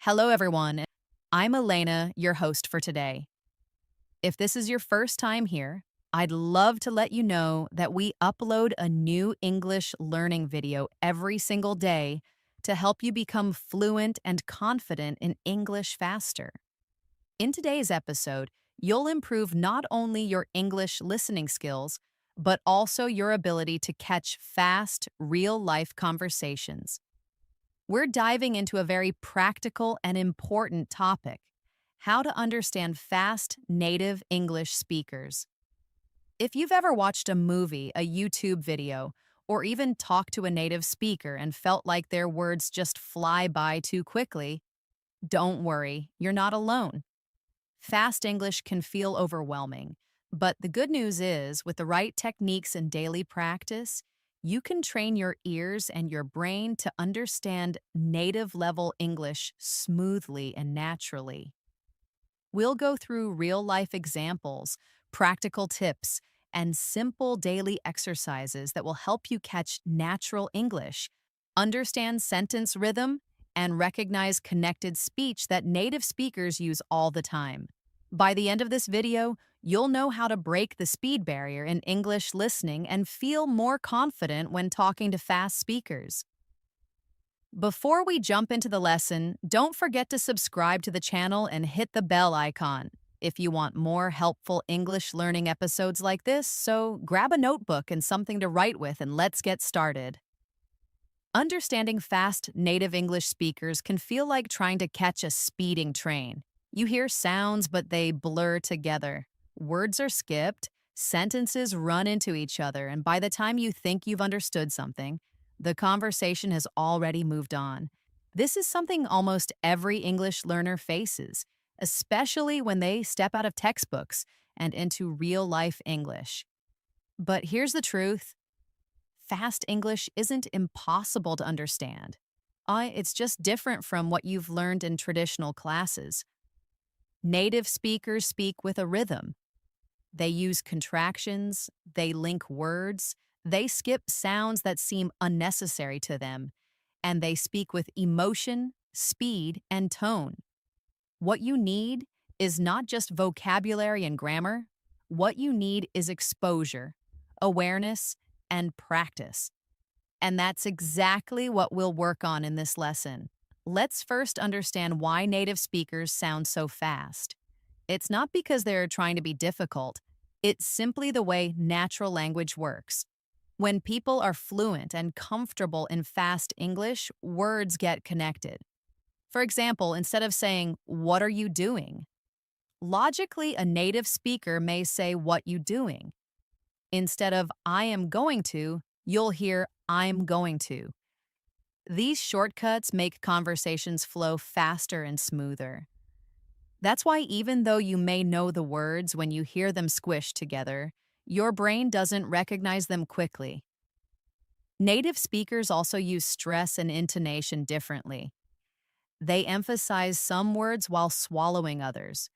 Hello, everyone. I'm Elena, your host for today. If this is your first time here, I'd love to let you know that we upload a new English learning video every single day to help you become fluent and confident in English faster. In today's episode, you'll improve not only your English listening skills, but also your ability to catch fast, real life conversations. We're diving into a very practical and important topic: how to understand fast native English speakers. If you've ever watched a movie, a YouTube video, or even talked to a native speaker and felt like their words just fly by too quickly, don't worry, you're not alone. Fast English can feel overwhelming, but the good news is, with the right techniques and daily practice, you can train your ears and your brain to understand native level English smoothly and naturally. We'll go through real life examples, practical tips, and simple daily exercises that will help you catch natural English, understand sentence rhythm, and recognize connected speech that native speakers use all the time. By the end of this video, you'll know how to break the speed barrier in English listening and feel more confident when talking to fast speakers. Before we jump into the lesson, don't forget to subscribe to the channel and hit the bell icon if you want more helpful English learning episodes like this. So grab a notebook and something to write with, and let's get started. Understanding fast native English speakers can feel like trying to catch a speeding train. You hear sounds, but they blur together. Words are skipped, sentences run into each other, and by the time you think you've understood something, the conversation has already moved on. This is something almost every English learner faces, especially when they step out of textbooks and into real-life English. But here's the truth: fast English isn't impossible to understand. It's just different from what you've learned in traditional classes. Native speakers speak with a rhythm. They use contractions, they link words, they skip sounds that seem unnecessary to them, and they speak with emotion, speed, and tone. What you need is not just vocabulary and grammar. What you need is exposure, awareness, and practice. And that's exactly what we'll work on in this lesson. Let's first understand why native speakers sound so fast. It's not because they're trying to be difficult. It's simply the way natural language works. When people are fluent and comfortable in fast English, words get connected. For example, instead of saying, "What are you doing?" logically, a native speaker may say, "What you doing?" Instead of "I am going to," you'll hear "I'm going to." These shortcuts make conversations flow faster and smoother. That's why, even though you may know the words, when you hear them squished together, your brain doesn't recognize them quickly. Native speakers also use stress and intonation differently. They emphasize some words while swallowing others.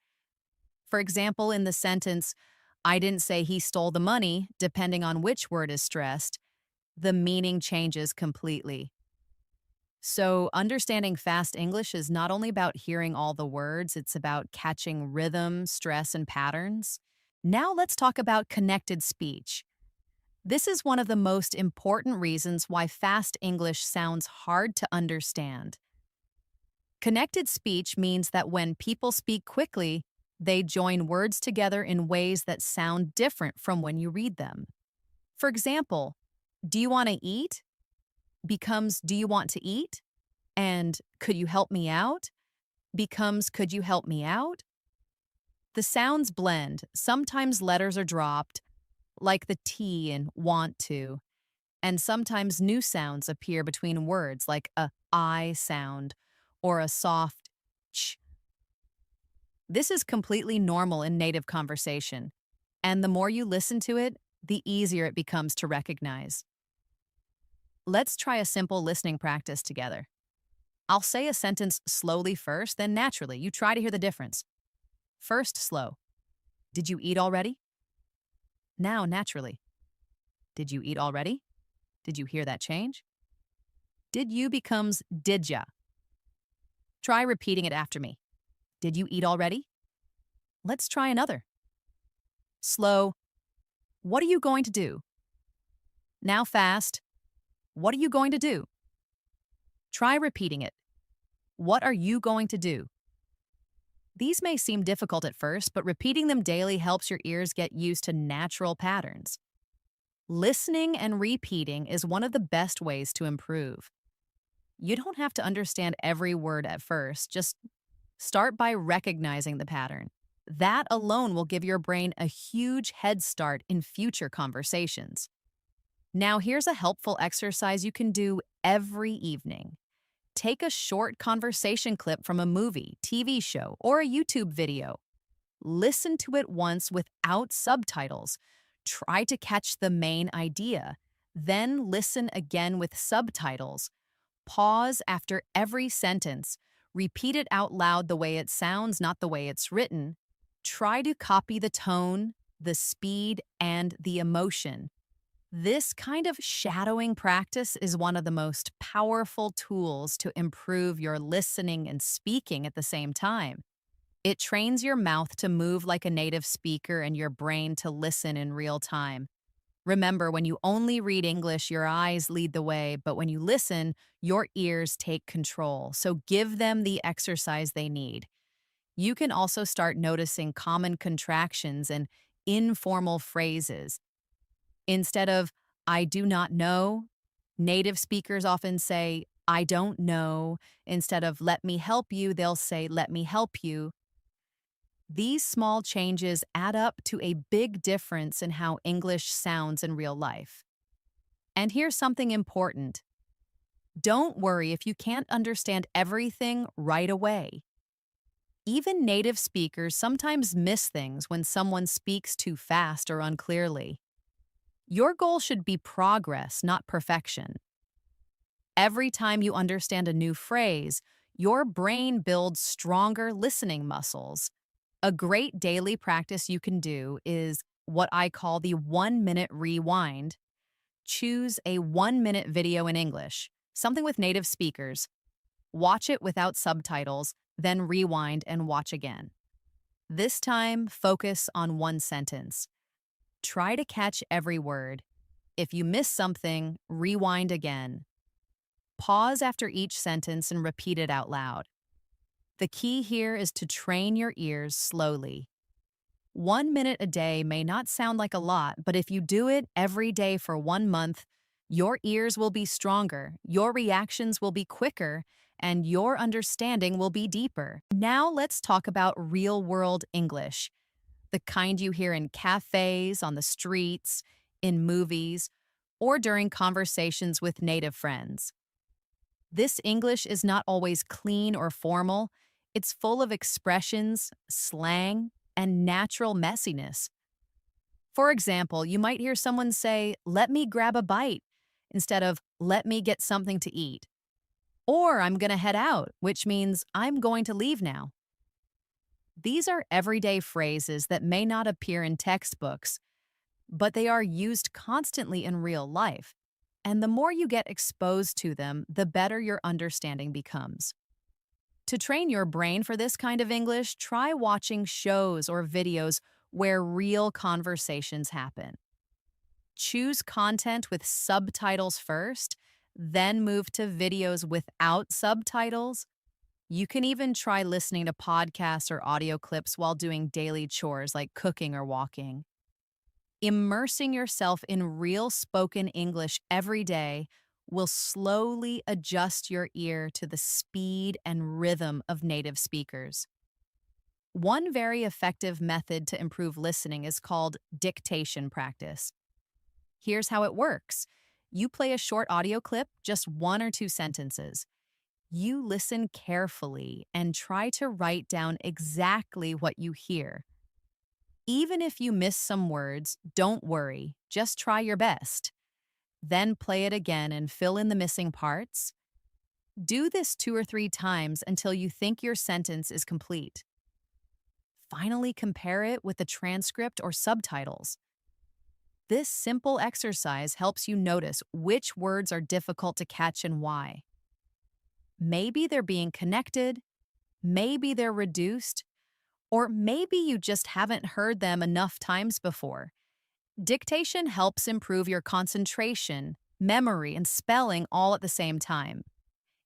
For example, in the sentence, "I didn't say he stole the money," depending on which word is stressed, the meaning changes completely. So, understanding fast English is not only about hearing all the words, it's about catching rhythm, stress, and patterns. Now, let's talk about connected speech. This is one of the most important reasons why fast English sounds hard to understand. Connected speech means that when people speak quickly, they join words together in ways that sound different from when you read them. For example, "Do you want to eat?" becomes "Do you want to eat?" And "Could you help me out?" becomes "Could you help me out?" The sounds blend. Sometimes letters are dropped, like the T in "want to," and sometimes new sounds appear between words, like a I sound or a soft ch. This is completely normal in native conversation, and the more you listen to it, the easier it becomes to recognize. Let's try a simple listening practice together. I'll say a sentence slowly first, then naturally. You try to hear the difference. First, slow. "Did you eat already?" Now, naturally. "Did you eat already?" Did you hear that change? "Did you" becomes "did ya." Try repeating it after me. Did you eat already? Let's try another. Slow. What are you going to do? Now fast. What are you going to do? Try repeating it. What are you going to do? These may seem difficult at first, but repeating them daily helps your ears get used to natural patterns. Listening and repeating is one of the best ways to improve. You don't have to understand every word at first, just start by recognizing the pattern. That alone will give your brain a huge head start in future conversations. Now, here's a helpful exercise you can do every evening. Take a short conversation clip from a movie, TV show, or a YouTube video. Listen to it once without subtitles. Try to catch the main idea. Then listen again with subtitles. Pause after every sentence. Repeat it out loud the way it sounds, not the way it's written. Try to copy the tone, the speed, and the emotion. This kind of shadowing practice is one of the most powerful tools to improve your listening and speaking at the same time. It trains your mouth to move like a native speaker and your brain to listen in real time. Remember, when you only read English, your eyes lead the way, but when you listen, your ears take control. So give them the exercise they need. You can also start noticing common contractions and informal phrases. Instead of, I do not know, native speakers often say, I don't know. Instead of, let me help you, they'll say, let me help you. These small changes add up to a big difference in how English sounds in real life. And here's something important. Don't worry if you can't understand everything right away. Even native speakers sometimes miss things when someone speaks too fast or unclearly. Your goal should be progress, not perfection. Every time you understand a new phrase, your brain builds stronger listening muscles. A great daily practice you can do is what I call the 1-minute rewind. Choose a 1-minute video in English, something with native speakers. Watch it without subtitles, then rewind and watch again. This time, focus on one sentence. Try to catch every word. If you miss something, rewind again. Pause after each sentence and repeat it out loud. The key here is to train your ears slowly. 1 minute a day may not sound like a lot, but if you do it every day for 1 month, your ears will be stronger, your reactions will be quicker, and your understanding will be deeper. Now let's talk about real-world English, the kind you hear in cafes, on the streets, in movies, or during conversations with native friends. This English is not always clean or formal. It's full of expressions, slang, and natural messiness. For example, you might hear someone say, let me grab a bite, instead of, let me get something to eat. Or I'm gonna head out, which means I'm going to leave now. These are everyday phrases that may not appear in textbooks, but they are used constantly in real life. And the more you get exposed to them, the better your understanding becomes. To train your brain for this kind of English, try watching shows or videos where real conversations happen. Choose content with subtitles first, then move to videos without subtitles. You can even try listening to podcasts or audio clips while doing daily chores like cooking or walking. Immersing yourself in real spoken English every day will slowly adjust your ear to the speed and rhythm of native speakers. One very effective method to improve listening is called dictation practice. Here's how it works. You play a short audio clip, just 1 or 2 sentences. You listen carefully and try to write down exactly what you hear. Even if you miss some words, don't worry, just try your best. Then play it again and fill in the missing parts. Do this 2 or 3 times until you think your sentence is complete. Finally, compare it with the transcript or subtitles. This simple exercise helps you notice which words are difficult to catch and why. Maybe they're being connected, maybe they're reduced, or maybe you just haven't heard them enough times before. Dictation helps improve your concentration, memory, and spelling all at the same time.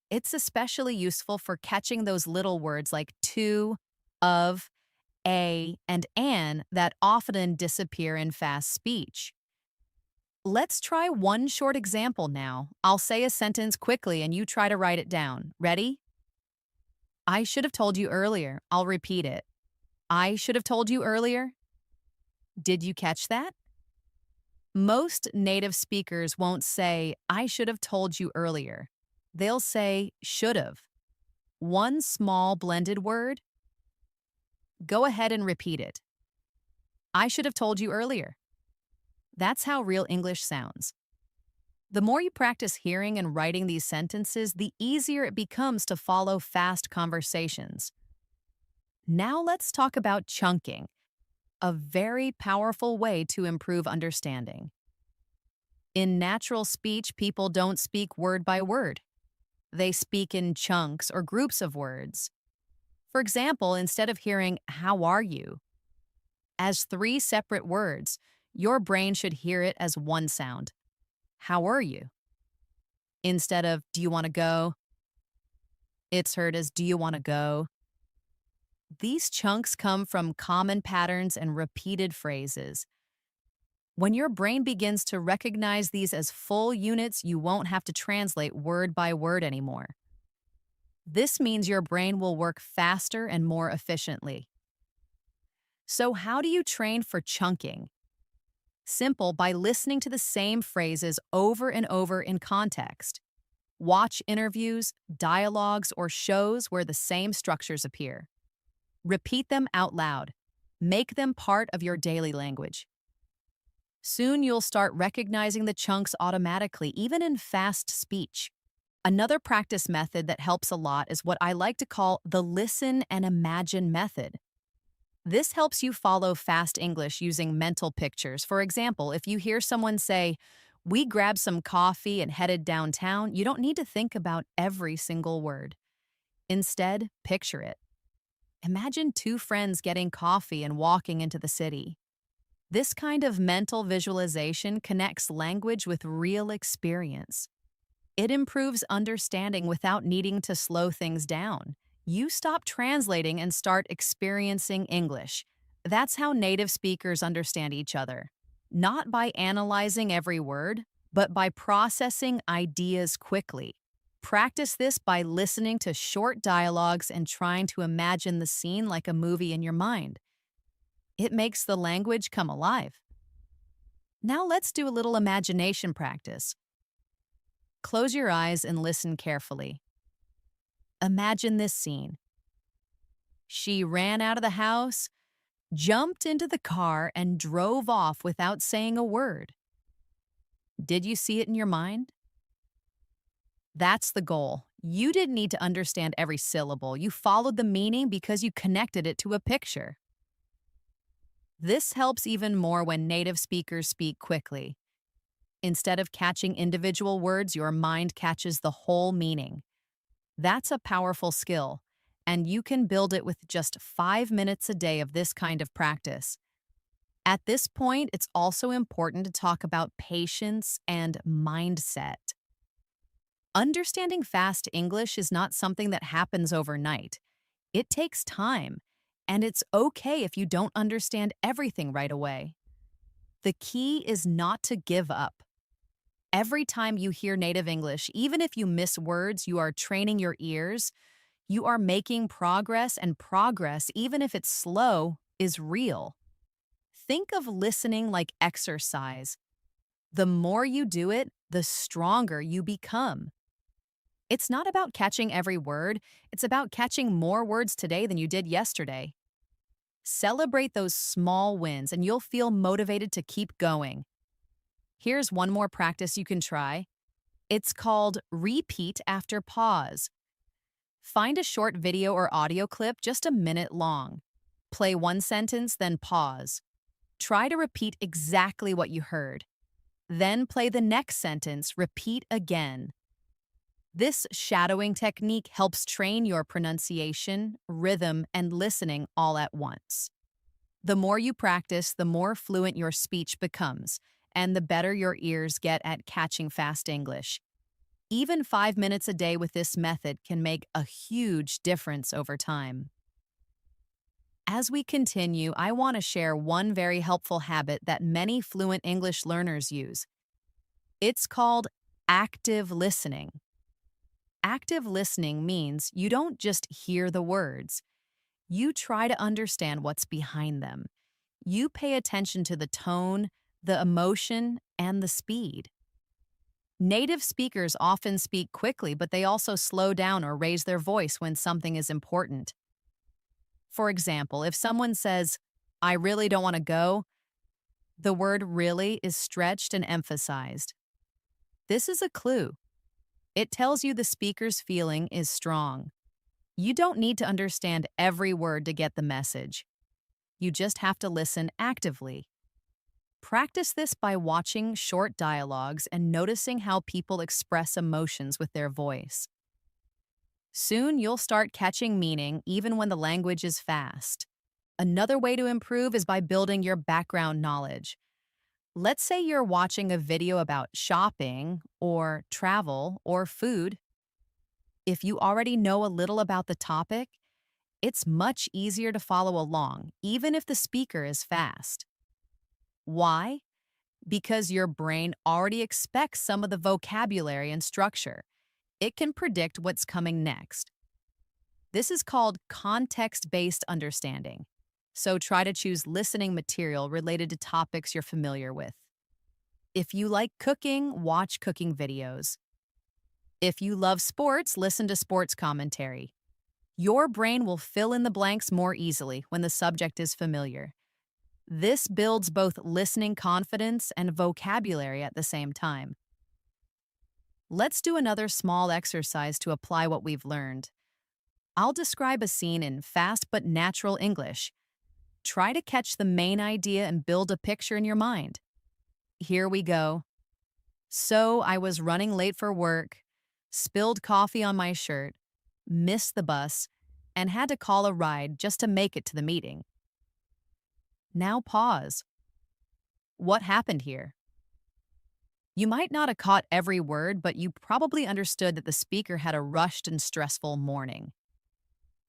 It's especially useful for catching those little words like to, of, a, and an that often disappear in fast speech. Let's try one short example now. I'll say a sentence quickly and you try to write it down. Ready? I should have told you earlier. I'll repeat it. I should have told you earlier. Did you catch that? Most native speakers won't say, I should have told you earlier. They'll say, should have. One small blended word. Go ahead and repeat it. I should have told you earlier. That's how real English sounds. The more you practice hearing and writing these sentences, the easier it becomes to follow fast conversations. Now let's talk about chunking, a very powerful way to improve understanding. In natural speech, people don't speak word by word. They speak in chunks or groups of words. For example, instead of hearing, how are you? As three separate words, your brain should hear it as one sound. How are you? Instead of, do you want to go? It's heard as, do you want to go? These chunks come from common patterns and repeated phrases. When your brain begins to recognize these as full units, you won't have to translate word by word anymore. This means your brain will work faster and more efficiently. So how do you train for chunking? Simple, by listening to the same phrases over and over in context. Watch interviews, dialogues, or shows where the same structures appear. Repeat them out loud. Make them part of your daily language. Soon you'll start recognizing the chunks automatically, even in fast speech. Another practice method that helps a lot is what I like to call the listen and imagine method. This helps you follow fast English using mental pictures. For example, if you hear someone say, we grabbed some coffee and headed downtown, you don't need to think about every single word. Instead, picture it. Imagine two friends getting coffee and walking into the city. This kind of mental visualization connects language with real experience. It improves understanding without needing to slow things down. You stop translating and start experiencing English. That's how native speakers understand each other. Not by analyzing every word, but by processing ideas quickly. Practice this by listening to short dialogues and trying to imagine the scene like a movie in your mind. It makes the language come alive. Now let's do a little imagination practice. Close your eyes and listen carefully. Imagine this scene. She ran out of the house, jumped into the car, and drove off without saying a word. Did you see it in your mind? That's the goal. You didn't need to understand every syllable. You followed the meaning because you connected it to a picture. This helps even more when native speakers speak quickly. Instead of catching individual words, your mind catches the whole meaning. That's a powerful skill, and you can build it with just 5 minutes a day of this kind of practice. At this point, it's also important to talk about patience and mindset. Understanding fast English is not something that happens overnight. It takes time, and it's okay if you don't understand everything right away. The key is not to give up. Every time you hear native English, even if you miss words, you are training your ears. You are making progress, and progress, even if it's slow, is real. Think of listening like exercise. The more you do it, the stronger you become. It's not about catching every word, it's about catching more words today than you did yesterday. Celebrate those small wins, and you'll feel motivated to keep going. Here's one more practice you can try. It's called repeat after pause. Find a short video or audio clip just a minute long. Play one sentence, then pause. Try to repeat exactly what you heard. Then play the next sentence, repeat again. This shadowing technique helps train your pronunciation, rhythm, and listening all at once. The more you practice, the more fluent your speech becomes, and the better your ears get at catching fast English. Even 5 minutes a day with this method can make a huge difference over time. As we continue, I want to share one very helpful habit that many fluent English learners use. It's called active listening. Active listening means you don't just hear the words, you try to understand what's behind them. You pay attention to the tone, the emotion, and the speed. Native speakers often speak quickly, but they also slow down or raise their voice when something is important. For example, if someone says, "I really don't want to go," the word really is stretched and emphasized. This is a clue. It tells you the speaker's feeling is strong. You don't need to understand every word to get the message. You just have to listen actively. Practice this by watching short dialogues and noticing how people express emotions with their voice. Soon you'll start catching meaning even when the language is fast. Another way to improve is by building your background knowledge. Let's say you're watching a video about shopping or travel or food. If you already know a little about the topic, it's much easier to follow along, even if the speaker is fast. Why? Because your brain already expects some of the vocabulary and structure. It can predict what's coming next. This is called context-based understanding. So try to choose listening material related to topics you're familiar with. If you like cooking, watch cooking videos. If you love sports, listen to sports commentary. Your brain will fill in the blanks more easily when the subject is familiar. This builds both listening confidence and vocabulary at the same time. Let's do another small exercise to apply what we've learned. I'll describe a scene in fast but natural English. Try to catch the main idea and build a picture in your mind. Here we go. So I was running late for work, spilled coffee on my shirt, missed the bus, and had to call a ride just to make it to the meeting. Now pause. What happened here? You might not have caught every word, but you probably understood that the speaker had a rushed and stressful morning.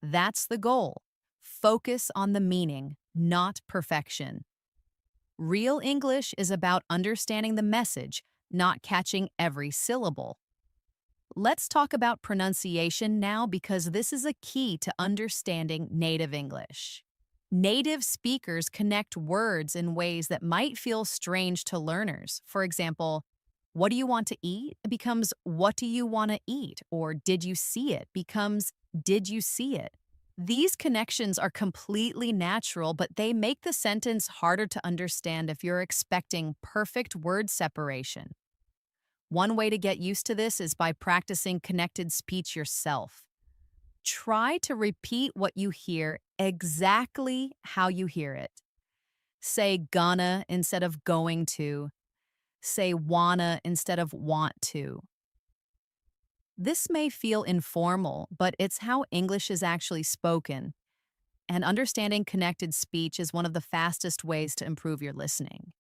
That's the goal. Focus on the meaning, not perfection. Real English is about understanding the message, not catching every syllable. Let's talk about pronunciation now because this is a key to understanding native English. Native speakers connect words in ways that might feel strange to learners. For example, what do you want to eat? It becomes what do you want to eat? Or did you see it? Becomes did you see it? These connections are completely natural, but they make the sentence harder to understand if you're expecting perfect word separation. One way to get used to this is by practicing connected speech yourself. Try to repeat what you hear exactly how you hear it. Say gonna instead of going to. Say wanna instead of want to. This may feel informal, but it's how English is actually spoken. And understanding connected speech is one of the fastest ways to improve your listening.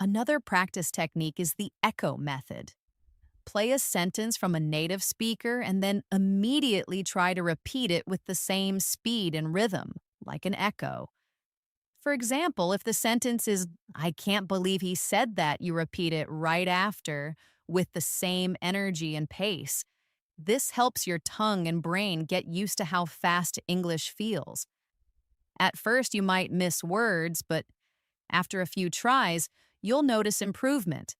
Another practice technique is the echo method. Play a sentence from a native speaker and then immediately try to repeat it with the same speed and rhythm, like an echo. For example, if the sentence is, "I can't believe he said that," you repeat it right after with the same energy and pace. This helps your tongue and brain get used to how fast English feels. At first, you might miss words, but after a few tries, you'll notice improvement.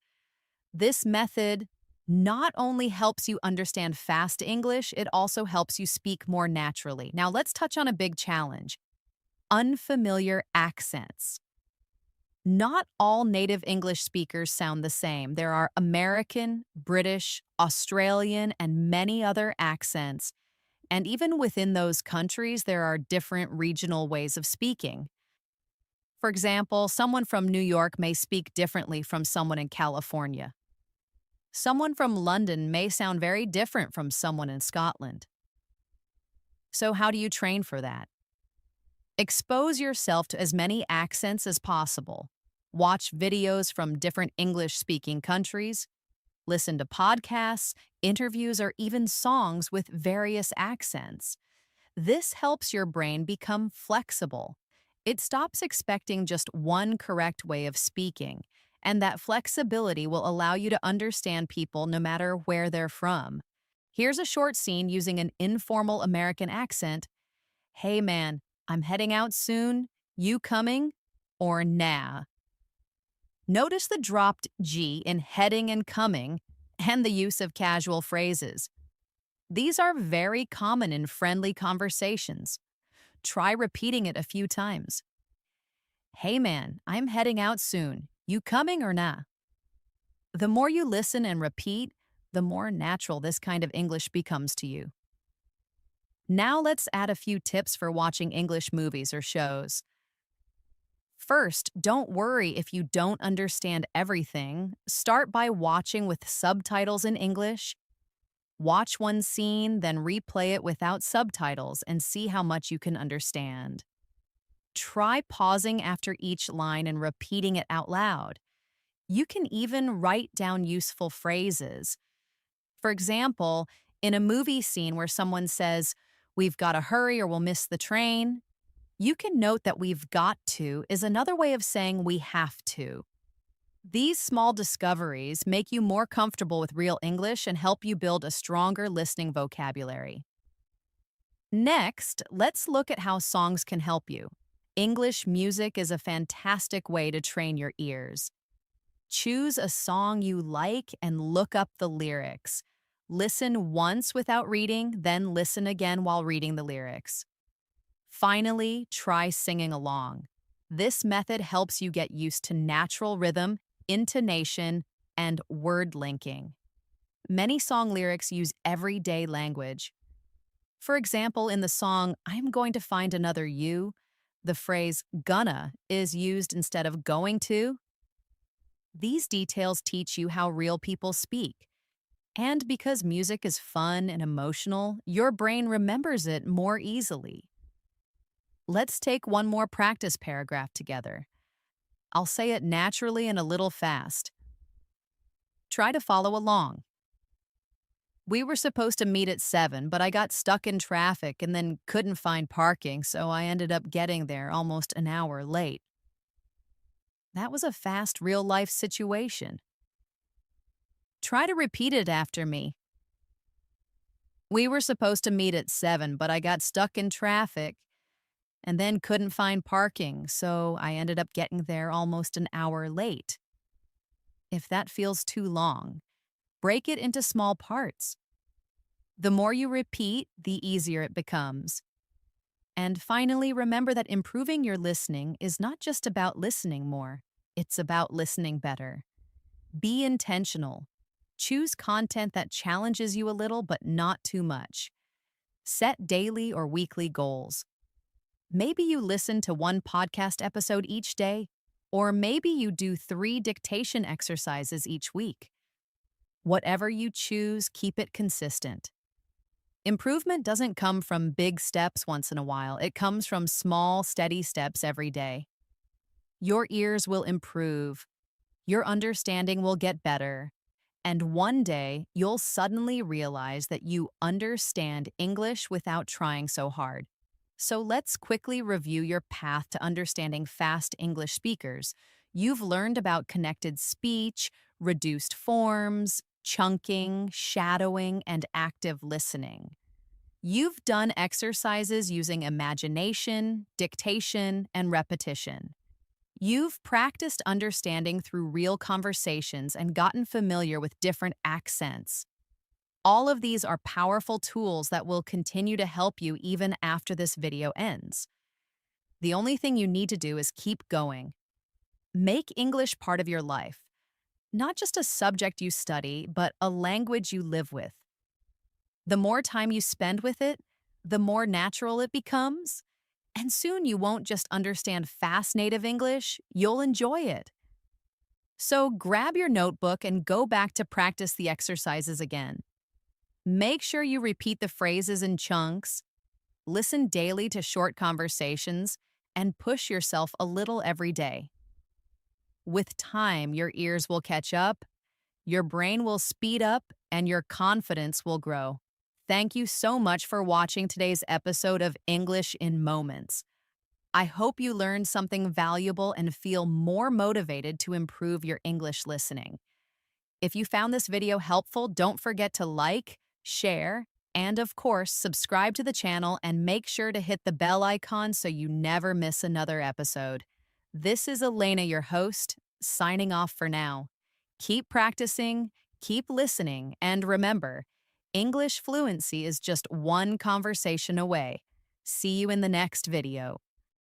This method not only helps you understand fast English, it also helps you speak more naturally. Now, let's touch on a big challenge: unfamiliar accents. Not all native English speakers sound the same. There are American, British, Australian, and many other accents. And even within those countries, there are different regional ways of speaking. For example, someone from New York may speak differently from someone in California. Someone from London may sound very different from someone in Scotland. So, how do you train for that? Expose yourself to as many accents as possible. Watch videos from different English speaking countries. Listen to podcasts, interviews, or even songs with various accents. This helps your brain become flexible. It stops expecting just one correct way of speaking, and that flexibility will allow you to understand people no matter where they're from. Here's a short scene using an informal American accent. Hey man, I'm heading out soon. You coming? Or nah. Notice the dropped G in heading and coming and the use of casual phrases. These are very common in friendly conversations. Try repeating it a few times. Hey man, I'm heading out soon. You coming or nah? The more you listen and repeat, the more natural this kind of English becomes to you. Now let's add a few tips for watching English movies or shows. First, don't worry if you don't understand everything. Start by watching with subtitles in English. Watch one scene, then replay it without subtitles and see how much you can understand. Try pausing after each line and repeating it out loud. You can even write down useful phrases. For example, in a movie scene where someone says, "We've got to hurry or we'll miss the train," you can note that "we've got to" is another way of saying "we have to." These small discoveries make you more comfortable with real English and help you build a stronger listening vocabulary. Next, let's look at how songs can help you. English music is a fantastic way to train your ears. Choose a song you like and look up the lyrics. Listen once without reading, then listen again while reading the lyrics. Finally, try singing along. This method helps you get used to natural rhythm, intonation, and word linking. Many song lyrics use everyday language. For example, in the song "I'm Going to Find Another You," the phrase "gonna" is used instead of "going to." These details teach you how real people speak. And because music is fun and emotional, your brain remembers it more easily. Let's take one more practice paragraph together. I'll say it naturally and a little fast. Try to follow along. We were supposed to meet at 7, but I got stuck in traffic and then couldn't find parking, so I ended up getting there almost an hour late. That was a fast, real-life situation. Try to repeat it after me. We were supposed to meet at 7, but I got stuck in traffic and then couldn't find parking, so I ended up getting there almost an hour late. If that feels too long, break it into small parts. The more you repeat, the easier it becomes. And finally, remember that improving your listening is not just about listening more, it's about listening better. Be intentional. Choose content that challenges you a little, but not too much. Set daily or weekly goals. Maybe you listen to one podcast episode each day, or maybe you do 3 dictation exercises each week. Whatever you choose, keep it consistent. Improvement doesn't come from big steps once in a while. It comes from small, steady steps every day. Your ears will improve. Your understanding will get better. And one day, you'll suddenly realize that you understand English without trying so hard. So let's quickly review your path to understanding fast English speakers. You've learned about connected speech, reduced forms, chunking, shadowing, and active listening. You've done exercises using imagination, dictation, and repetition. You've practiced understanding through real conversations and gotten familiar with different accents. All of these are powerful tools that will continue to help you even after this video ends. The only thing you need to do is keep going. Make English part of your life. Not just a subject you study, but a language you live with. The more time you spend with it, the more natural it becomes. And soon you won't just understand fast native English, you'll enjoy it. So grab your notebook and go back to practice the exercises again. Make sure you repeat the phrases in chunks, listen daily to short conversations, and push yourself a little every day. With time, your ears will catch up, your brain will speed up, and your confidence will grow. Thank you so much for watching today's episode of English in Moments. I hope you learned something valuable and feel more motivated to improve your English listening. If you found this video helpful, don't forget to like, share, and of course, subscribe to the channel and make sure to hit the bell icon so you never miss another episode. This is Elena, your host, signing off for now. Keep practicing, keep listening, and remember, English fluency is just one conversation away. See you in the next video.